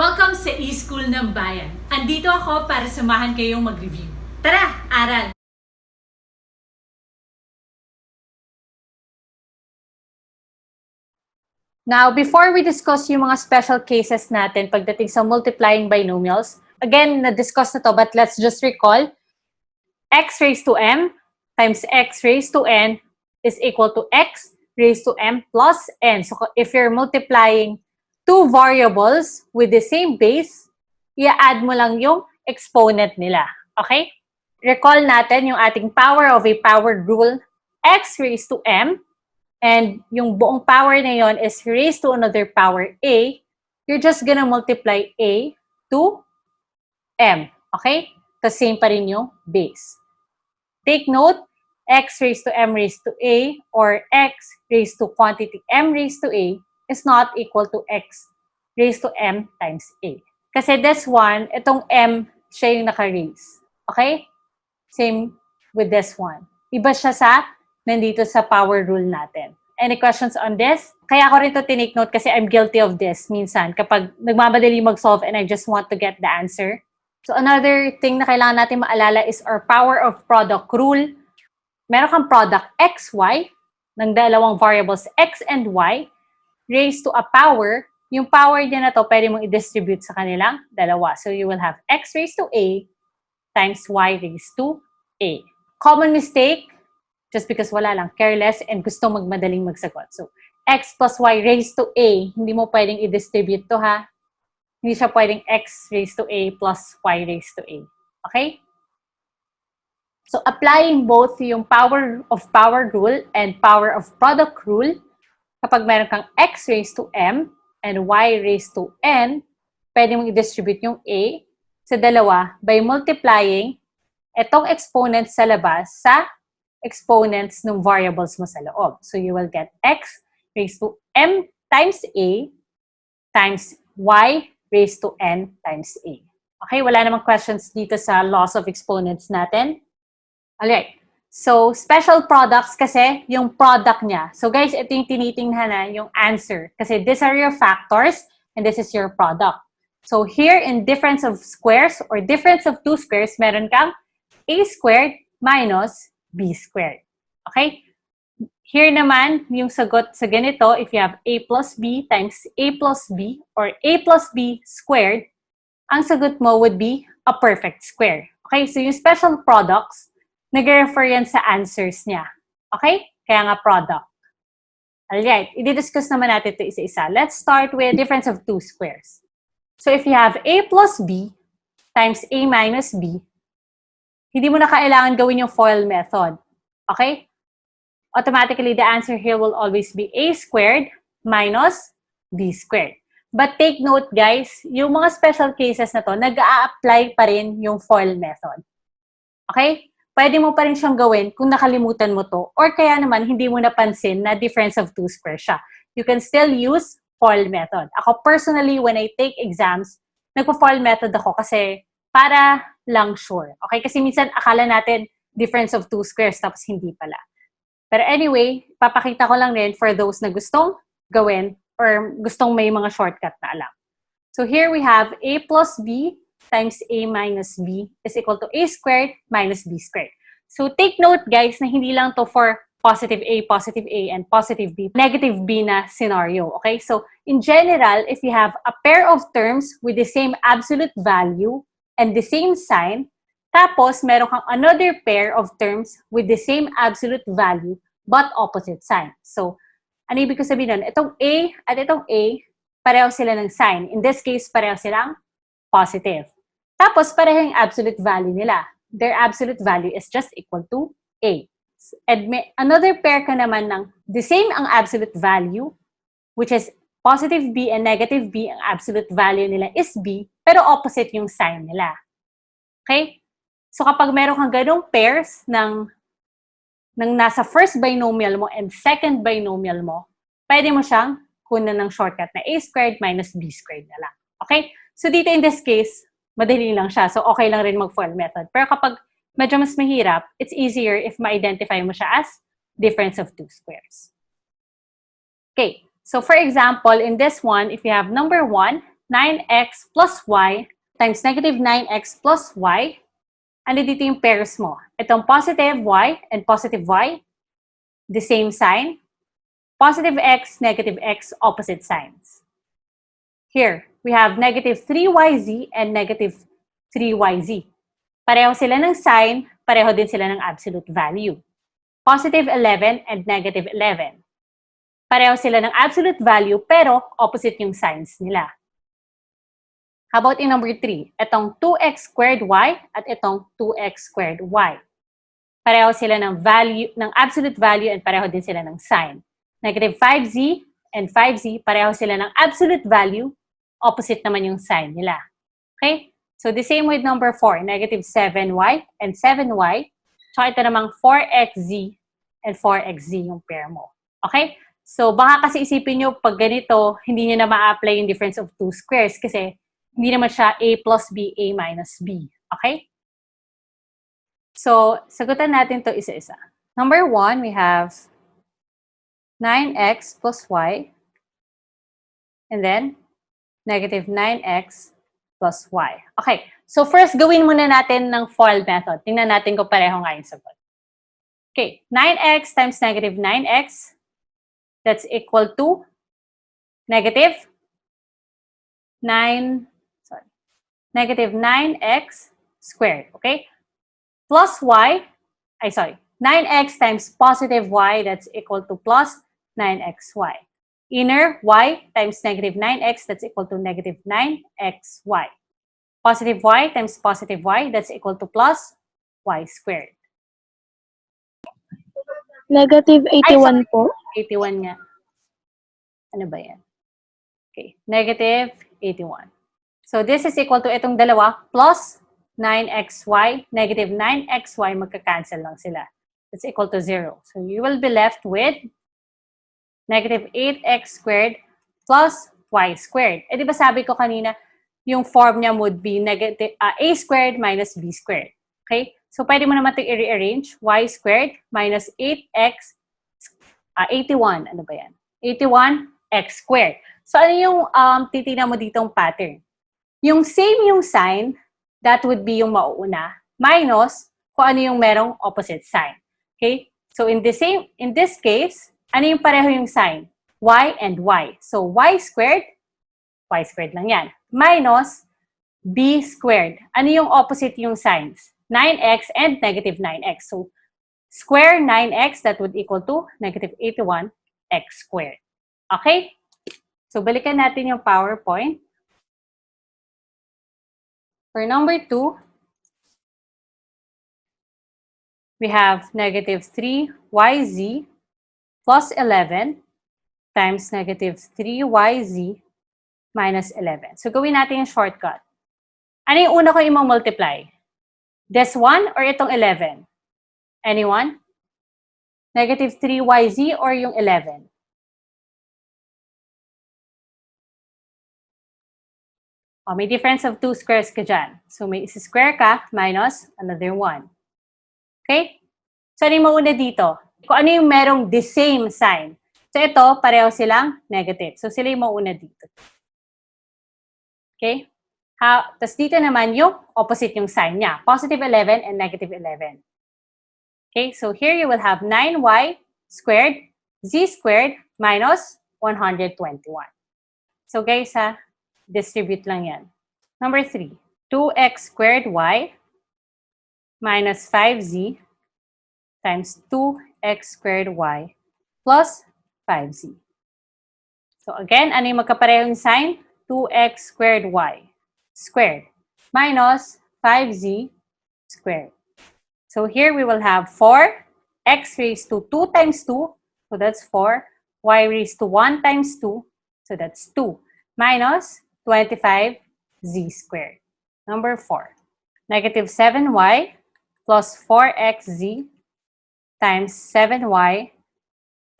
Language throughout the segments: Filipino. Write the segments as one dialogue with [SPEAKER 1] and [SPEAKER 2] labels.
[SPEAKER 1] Welcome sa e-skul ng bayan. Andito ako para samahan kayong mag-review. Tara, aral!
[SPEAKER 2] Now, before we discuss yung mga special cases natin pagdating sa multiplying binomials, again, na-discuss na to, but let's just recall, x raised to m times x raised to n is equal to x raised to m plus n. So, if you're multiplying two variables with the same base, i-add mo lang yung exponent nila. Okay? Recall natin yung ating power of a powered rule, x raised to m, and yung buong power na yon is raised to another power a, you're just gonna multiply a to m. Okay? Kasi same pa rin yung base. Take note, x raised to m raised to a or x raised to quantity m raised to a is not equal to x raised to m times a. Kasi this one, itong m, siya yung naka-raise. Okay? Same with this one. Iba siya sa nandito sa power rule natin. Any questions on this? Kaya ako rin to tinake note kasi I'm guilty of this minsan kapag nagmamadali mag-solve and I just want to get the answer. So another thing na kailangan natin maalala is our power of product rule. Meron kang product xy ng dalawang variables x and y raised to a power. Yung power niya na to, pwede mong i-distribute sa kanilang dalawa. So you will have x raised to a times y raised to a. Common mistake, just because wala lang, careless and gusto magmadaling magsagot. So, x plus y raised to a, hindi mo pwedeng i-distribute to ha. Hindi siya pwedeng x raised to a plus y raised to a. Okay? So, applying both yung power of power rule and power of product rule, kapag meron kang x raised to m and y raised to n, pwede mong i-distribute yung a sa dalawa by multiplying itong exponents sa labas sa exponents ng variables mo sa loob. So, you will get x raised to m times a times y raised to n times a. Okay, wala namang questions dito sa laws of exponents natin. Alright. So, special products kasi yung product niya. So, guys, ito yung tinitingnan na yung answer. Kasi these are your factors and this is your product. So, here in difference of squares or difference of two squares, meron kang a squared minus b squared. Okay? Here naman, yung sagot sa ganito, if you have a plus b times a plus b or a plus b squared, ang sagot mo would be a perfect square. Okay? So, yung special products, nag-refer yan sa answers niya. Okay? Kaya nga product. Alright, i-discuss naman natin ito isa-isa. Let's start with difference of two squares. So if you have a plus b times a minus b, hindi mo na kailangan gawin yung FOIL method. Okay? Automatically, the answer here will always be a squared minus b squared. But take note, guys, yung mga special cases na to, nag-a-apply pa rin yung FOIL method. Okay? Pwede mo pa rin siyang gawin kung nakalimutan mo to or kaya naman hindi mo napansin na difference of two squares siya. You can still use FOIL method. Ako personally, when I take exams, nagpo-FOIL method ako kasi para lang sure. Okay? Kasi minsan akala natin difference of two squares tapos hindi pala. Pero anyway, papakita ko lang rin for those na gustong gawin or gustong may mga shortcut na alam. So here we have a plus b times a minus b is equal to a squared minus b squared. So take note, guys, na hindi lang to for positive a, and positive b, negative b na scenario. Okay? So in general, if you have a pair of terms with the same absolute value and the same sign, tapos meron kang another pair of terms with the same absolute value but opposite sign. So, ano ibig ko sabihin nun? Itong a at itong a, pareho sila ng sign. In this case, pareho silang positive. Tapos, pareho yung absolute value nila. Their absolute value is just equal to a. And may another pair ka naman ng the same ang absolute value, which is positive b and negative b, ang absolute value nila is b, pero opposite yung sign nila. Okay? So, kapag meron kang ganong pairs ng nasa first binomial mo and second binomial mo, pwede mo siyang kunan ng shortcut na a squared minus b squared na lang. Okay? So, dito in this case, madali lang siya. So, okay lang rin mag-FOIL method. Pero kapag medyo mas mahirap, it's easier if ma-identify mo siya as difference of two squares. Okay. So, for example, in this one, if you have number 1, 9x plus y times negative 9x plus y. Ano dito yung pairs mo? Itong positive y and positive y, the same sign. Positive x, negative x, opposite signs. Here, we have negative 3yz and negative 3yz. Pareho sila ng sign, pareho din sila ng absolute value. Positive 11 and negative 11. Pareho sila ng absolute value, pero opposite yung signs nila. How about in number 3? Itong 2x squared y at itong 2x squared y. Pareho sila ng value, ng absolute value, and pareho din sila ng sign. Negative 5z and 5z, pareho sila ng absolute value, opposite naman yung sign nila. Okay? So the same with number 4, negative 7y and 7y. So ito namang 4xz and 4xz yung pair mo. Okay? So baka kasi isipin nyo, pag ganito, hindi nyo na ma-apply yung difference of two squares kasi hindi naman siya a plus b, a minus b. Okay? So, sagutan natin to isa-isa. Number 1, we have 9x plus y. And then, negative 9x plus y. Okay. So, first, gawin muna natin ng FOIL method. Tingnan natin kung pareho nga yung sagot. Okay. 9x times negative 9x. That's equal to negative 9x squared. Okay? Plus y, 9x times positive y, that's equal to plus 9xy. Inner y times negative 9x, that's equal to negative 9xy. Positive y times positive y, that's equal to plus y squared.
[SPEAKER 3] Negative 81 po.
[SPEAKER 2] 81 nga. Ano ba yan? Okay, negative 81. So this is equal to itong dalawa plus 9xy, negative 9xy, magka-cancel lang sila. It's equal to 0. So you will be left with negative 8x squared plus y squared. Eh di ba sabi ko kanina, yung form niya would be negative a squared minus b squared. Okay? So pwede mo naman ito i-rearrange. Y squared minus 8x, 81. Ano ba yan? 81x squared. So ano yung titignan mo ditong pattern? Yung same yung sign, that would be yung mauuna, minus kung ano yung merong opposite sign. Okay? So in this case, ano yung pareho yung sign? Y and y. So y squared lang yan. Minus b squared. Ano yung opposite yung signs? 9x and negative 9x. So square 9x, that would equal to negative 81x squared. Okay? So balikan natin yung PowerPoint. For number 2, we have negative 3yz plus 11 times negative 3yz minus 11. So, gawin natin yung shortcut. Ano yung una ko i-multiply? This one or itong 11? Anyone? Negative 3yz or yung 11? Oh, may difference of 2 squares ka dyan. So, may isa-square ka minus another 1. Okay? So, ano yung mauna dito? Kung ano yung merong the same sign. So, ito, pareho silang negative. So, sila yung mauna dito. Okay? Tapos dito naman yung opposite yung sign niya. Positive 11 and negative 11. Okay? So, here you will have 9y squared, z squared, minus 121. So, guys, distribute lang yan. Number 3, 2x squared y minus 5z times 2x squared y plus 5z. So again, ano yung magkaparehong sign? 2x squared y squared minus 5z squared. So here we will have 4x raised to 2 times 2, so that's 4. Y raised to 1 times 2, so that's 2. Minus 25z squared. Number 4. Negative 7y plus 4xz times 7y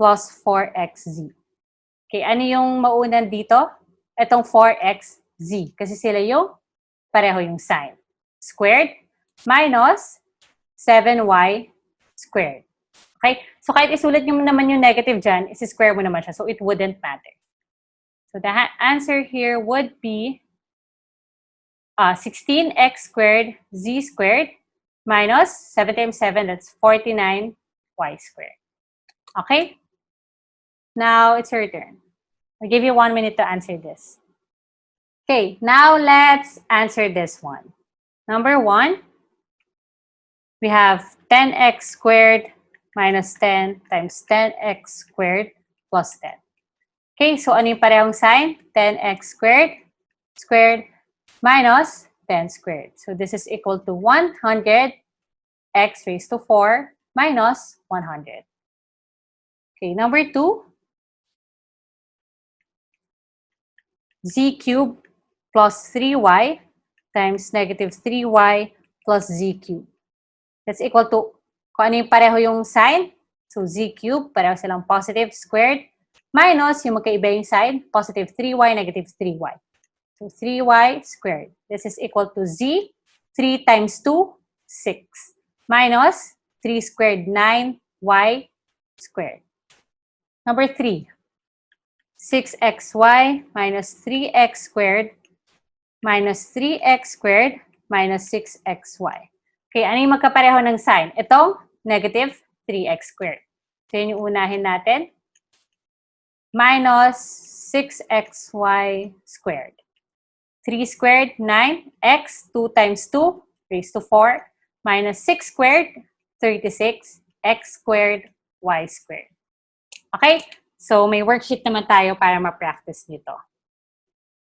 [SPEAKER 2] plus 4xz. Okay, ano yung maunan dito? Itong 4xz. Kasi sila yung pareho yung sign. Squared minus 7y squared. Okay? So kahit isulat nyo naman yung negative dyan, isi-square mo naman siya. So it wouldn't matter. So the answer here would be 16x squared z squared minus 7 times 7, that's 49y squared. Okay? Now it's your turn. I'll give you 1 minute to answer this. Okay, now let's answer this one. Number 1, we have 10x squared minus 10 times 10x squared plus 10. Okay, so ano yung parehong sign? 10x squared minus 10 squared. So this is equal to 100 x raised to 4 minus 100. Okay, number 2, z cubed plus 3y times negative 3y plus z cubed. That's equal to, kung ano yung pareho yung sign, so z cubed, pareho silang positive squared, minus yung magkaiba yung sign, positive 3y, negative 3y. So 3y squared. This is equal to z, 3 times 2, 6, minus 3 squared, 9y squared. Number 3, 6xy minus 3x squared minus 3x squared minus 6xy. Okay, ano yung magkapareho ng sign? Itong negative 3x squared. So yun yung unahin natin. Minus 6xy squared. 3 squared, 9x, 2 times 2, raised to 4, minus 6 squared, 36, x squared, y squared. Okay? So, may worksheet naman tayo para ma-practice nito.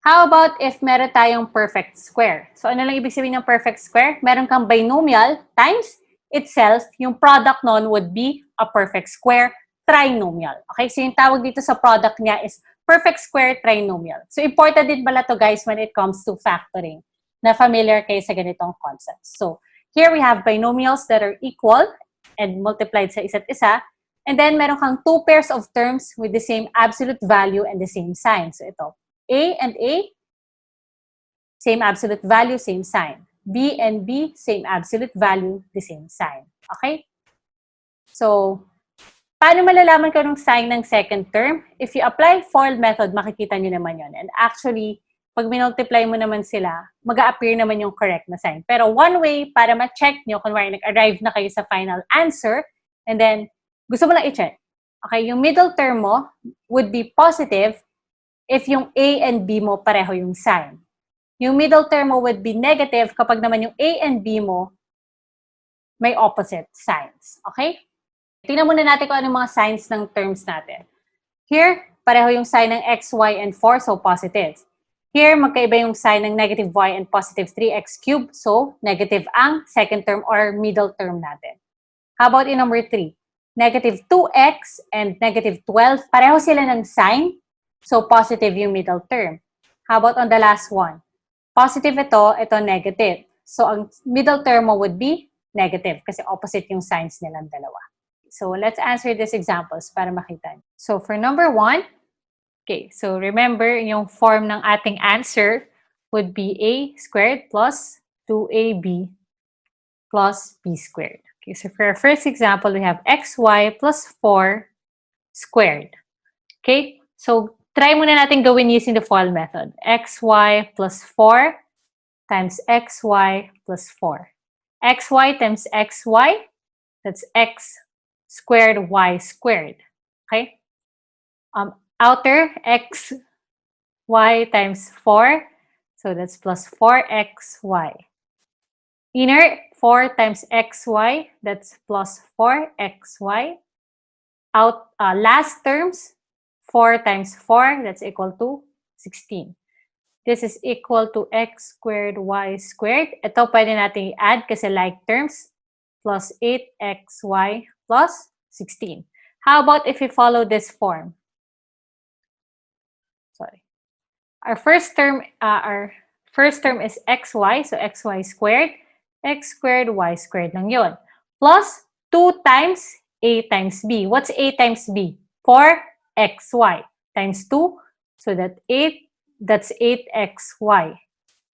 [SPEAKER 2] How about if meron tayong perfect square? So, ano lang ibig sabihin ng perfect square? Meron kang binomial times itself, yung product nun would be a perfect square trinomial. Okay? So, yung tawag dito sa product niya is perfect square trinomial. So, important din pala to guys when it comes to factoring, na familiar kayo sa ganitong concepts. So, here we have binomials that are equal and multiplied sa isa't isa. And then, meron kang two pairs of terms with the same absolute value and the same sign. So, ito. A and A, same absolute value, same sign. B and B, same absolute value, the same sign. Okay? So, paano malalaman ko ng sign ng second term? If you apply FOIL method, makikita nyo naman yon. And actually, pag minultiply mo naman sila, mag-a-appear naman yung correct na sign. Pero one way para ma-check nyo, kunwari nag-arrive na kayo sa final answer, and then, gusto mo lang i-check. Okay, yung middle term mo would be positive if yung A and B mo pareho yung sign. Yung middle term mo would be negative kapag naman yung A and B mo may opposite signs. Okay? Tingnan muna natin kung ano yung mga signs ng terms natin. Here, pareho yung sign ng x, y, and 4, so positive. Here, magkaiba yung sign ng negative y and positive 3x cubed, so negative ang second term or middle term natin. How about in number 3? Negative 2x and negative 12, pareho sila ng sign, so positive yung middle term. How about on the last one? Positive ito negative. So, ang middle term mo would be negative kasi opposite yung signs nilang dalawa. So, let's answer these examples para makita. So, for number 1, okay, so remember, yung form ng ating answer would be a squared plus 2ab plus b squared. Okay, so for our first example, we have xy plus 4 squared. Okay, so try muna natin gawin using the FOIL method. Xy plus 4 times xy plus 4. Xy times xy, that's x squared y squared. Okay? Outer xy times 4, so that's plus 4xy. Inner 4 times xy, that's plus 4xy. Last terms, 4 times 4, that's equal to 16. This is equal to x squared y squared. Ito pwede natin i-add kasi like terms, plus 8xy plus 16. How about if we follow this form? Sorry. Our first term is xy, so xy squared. X squared, y squared lang yun. Plus 2 times a times b. What's a times b? 4xy times 2. So that's 8xy.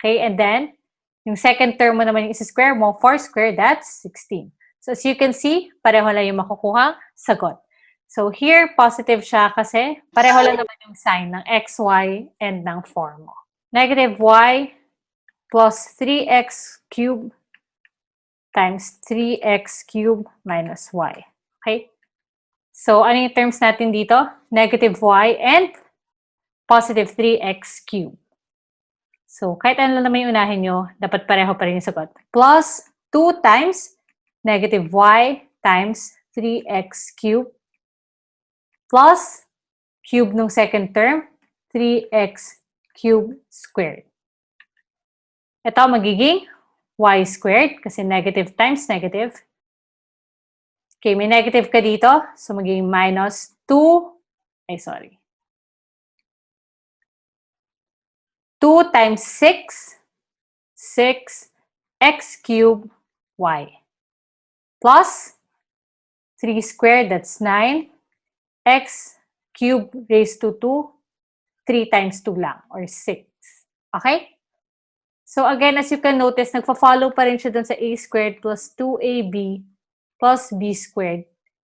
[SPEAKER 2] Okay, and then, yung second term mo naman yung isa-square mo, 4 squared, that's 16. So as you can see, pareho lang yung makukuha sagot. So here, positive siya kasi pareho lang naman yung sign ng xy and ng 4 mo. Negative y plus 3x cubed times 3x cubed minus y. Okay? So, ano yung terms natin dito? Negative y and positive 3x cubed. So, kahit ano lang naman yung unahin nyo, dapat pareho pa rin yung sagot. Plus 2 times negative y times 3x cubed plus cube nung second term, 3x cubed squared. Ito magiging y squared kasi negative times negative. Okay, may negative ka dito. So, magiging minus 2 times 6 x cubed y plus 3 squared, that's 9, x cubed raised to 2, 3 times 2 lang, or 6. Okay? So again, as you can notice, nagpa-follow pa rin siya dun sa a squared plus 2ab plus b squared.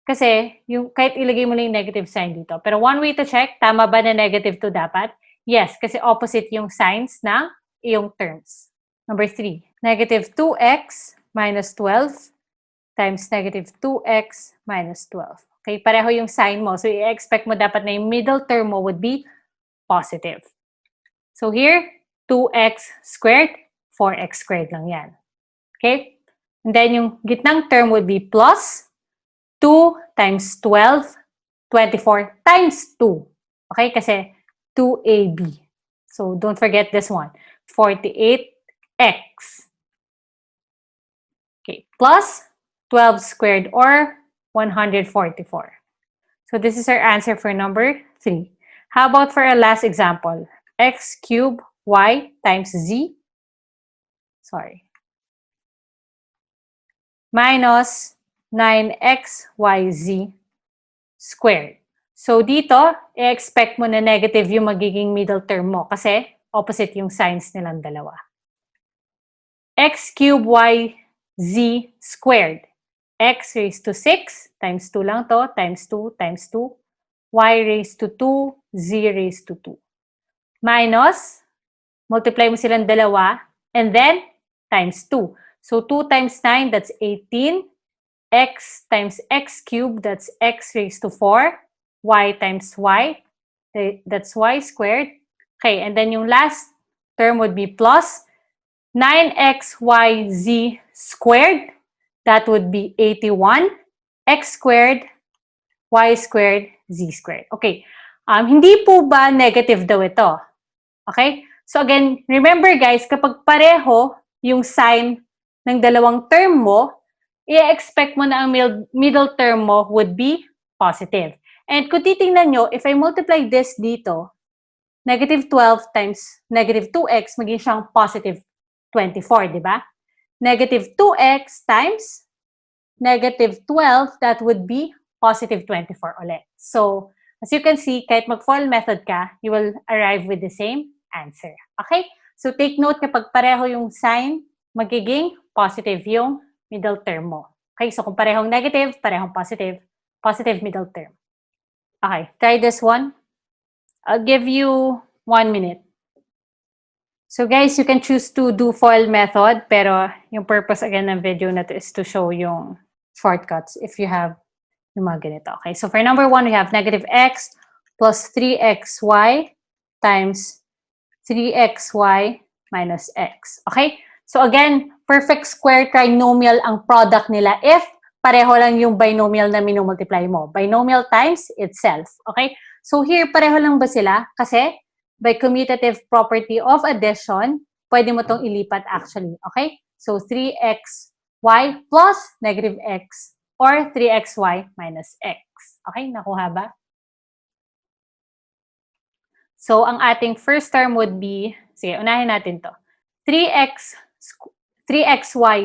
[SPEAKER 2] Kasi, yung, kahit ilagay mo lang yung negative sign dito. Pero one way to check, tama ba na negative 2 dapat? Yes, kasi opposite yung signs ng iyong terms. Number 3, negative 2x minus 12 times negative 2x minus 12. Okay, pareho yung sign mo. So, i-expect mo dapat na yung middle term mo would be positive. So, here, 2x squared, 4x squared lang yan. Okay? And then, yung gitnang term would be plus 2 times 12, 24 times 2. Okay? Kasi 2ab. So, don't forget this one. 48x. Okay. Plus 12 squared or 144. So, this is our answer for number 3. How about for our last example? X cubed y times z. Minus 9xyz squared. So, dito, i-expect mo na negative yung magiging middle term mo kasi opposite yung signs nilang dalawa. X cubed y z squared. X raised to 6 times 2 lang to, times 2 times 2. Y raised to 2, z raised to 2. Minus, multiply mo silang dalawa, and then times 2. So, 2 times 9, that's 18. X times x cubed, that's x raised to 4. Y times y, that's y squared. Okay, and then yung last term would be plus 9xyz squared. That would be 81. X squared, y squared, z squared. Okay, hindi po ba negative daw ito? Okay? So again, remember guys, kapag pareho yung sign ng dalawang term mo, i-expect mo na ang middle term mo would be positive. And kung titingnan nyo, if I multiply this dito, negative 12 times negative 2x, magiging siyang positive 24, di ba? Negative 2x times negative 12, that would be positive 24 ulit. So, as you can see, kahit mag-FOIL method ka, you will arrive with the same answer. Okay? So, take note kapag pareho yung sign, magiging positive yung middle term mo. Okay? So, kung parehong negative, parehong positive, positive middle term. Okay. Try this one. I'll give you 1 minute. So, guys, you can choose to do FOIL method, pero yung purpose again ng video na to is to show yung shortcuts if you have yung mga ganito. Okay, so for number 1, we have negative x plus 3xy times 3xy minus x. Okay, so again, perfect square trinomial ang product nila if pareho lang yung binomial na minumultiply mo. Binomial times itself. Okay, so here, pareho lang ba sila? Kasi by commutative property of addition, pwede mo tong ilipat actually. Okay, so 3xy plus negative x or 3xy minus x. Okay, nakuha ba? So, ang ating first term would be, sige, unahin natin to. 3xy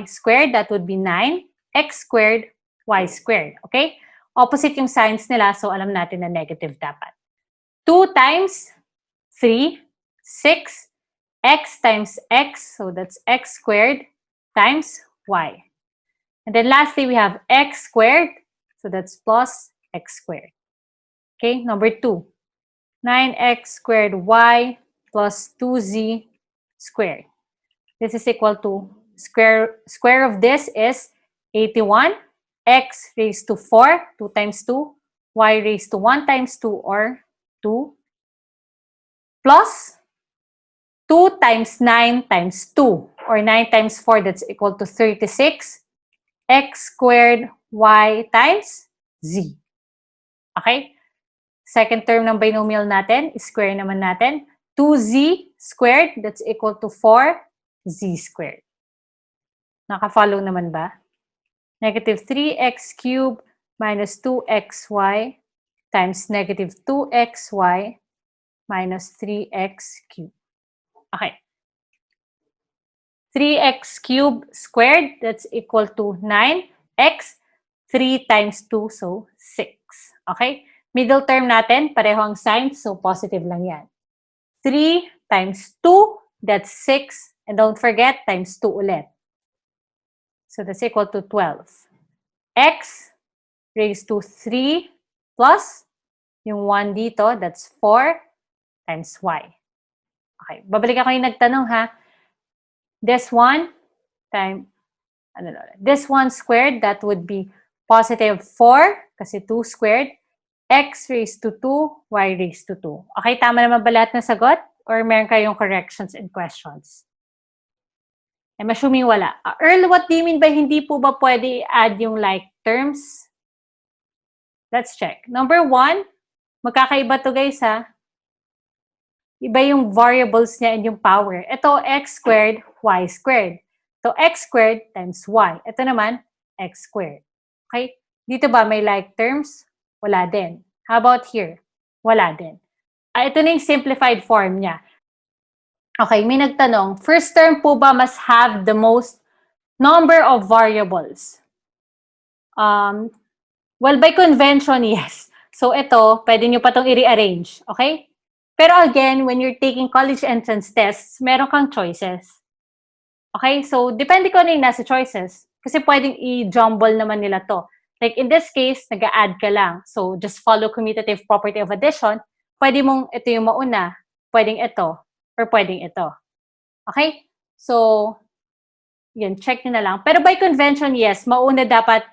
[SPEAKER 2] squared, that would be 9. X squared, y squared. Okay? Opposite yung signs nila, so alam natin na negative dapat. 2 times 3, 6. X times x, so that's x squared times y. And then lastly, we have x squared, so that's plus x squared. Okay, number 2. 9x squared y plus 2z squared. This is equal to square of this is 81. X raised to 4, 2 times 2. Y raised to 1 times 2 or 2. Plus 2 times 9 times 2 or 9 times 4, that's equal to 36. X squared y times z. Okay? Second term ng binomial natin, square naman natin. 2z squared, that's equal to 4z squared. Naka-follow naman ba? Negative 3x cubed minus 2xy times negative 2xy minus 3x cubed. Okay. 3x cubed squared, that's equal to 9x. 3 times 2, so 6. Okay? Middle term natin, pareho ang signs, so positive lang yan. 3 times 2, that's 6. And don't forget, times 2 ulit. So that's equal to 12. X raised to 3 plus yung 1 dito, that's 4 times y. Okay, babalik ako yung nagtanong ha. This one squared, that would be positive 4 kasi 2 squared. X raised to 2, y raised to 2. Okay, tama naman ba lahat ng sagot? Or meron kayong corrections and questions? I'm assuming wala. Earl, what do you mean by hindi po ba pwede i-add yung like terms? Let's check. Number 1, magkakaiba to guys ha. Iba yung variables niya and yung power. Ito, x squared, y squared. So, x squared times y. Ito naman, x squared. Okay? Dito ba may like terms? Wala din. How about here? Wala din. Ito na yung simplified form niya. Okay, may nagtanong, first term po ba must have the most number of variables? Well, by convention, yes. So, ito, pwede nyo pa itong i-rearrange. Okay? Pero again, when you're taking college entrance tests, meron kang choices. Okay? So, depende ko na yung nasa choices. Kasi pwedeng i-jumble naman nila to. Like in this case, nag-a-add ka lang. So, just follow commutative property of addition. Pwede mong ito yung mauna. Pwedeng ito. Or pwedeng ito. Okay? So, yun, check nyo na lang. Pero by convention, yes, mauna dapat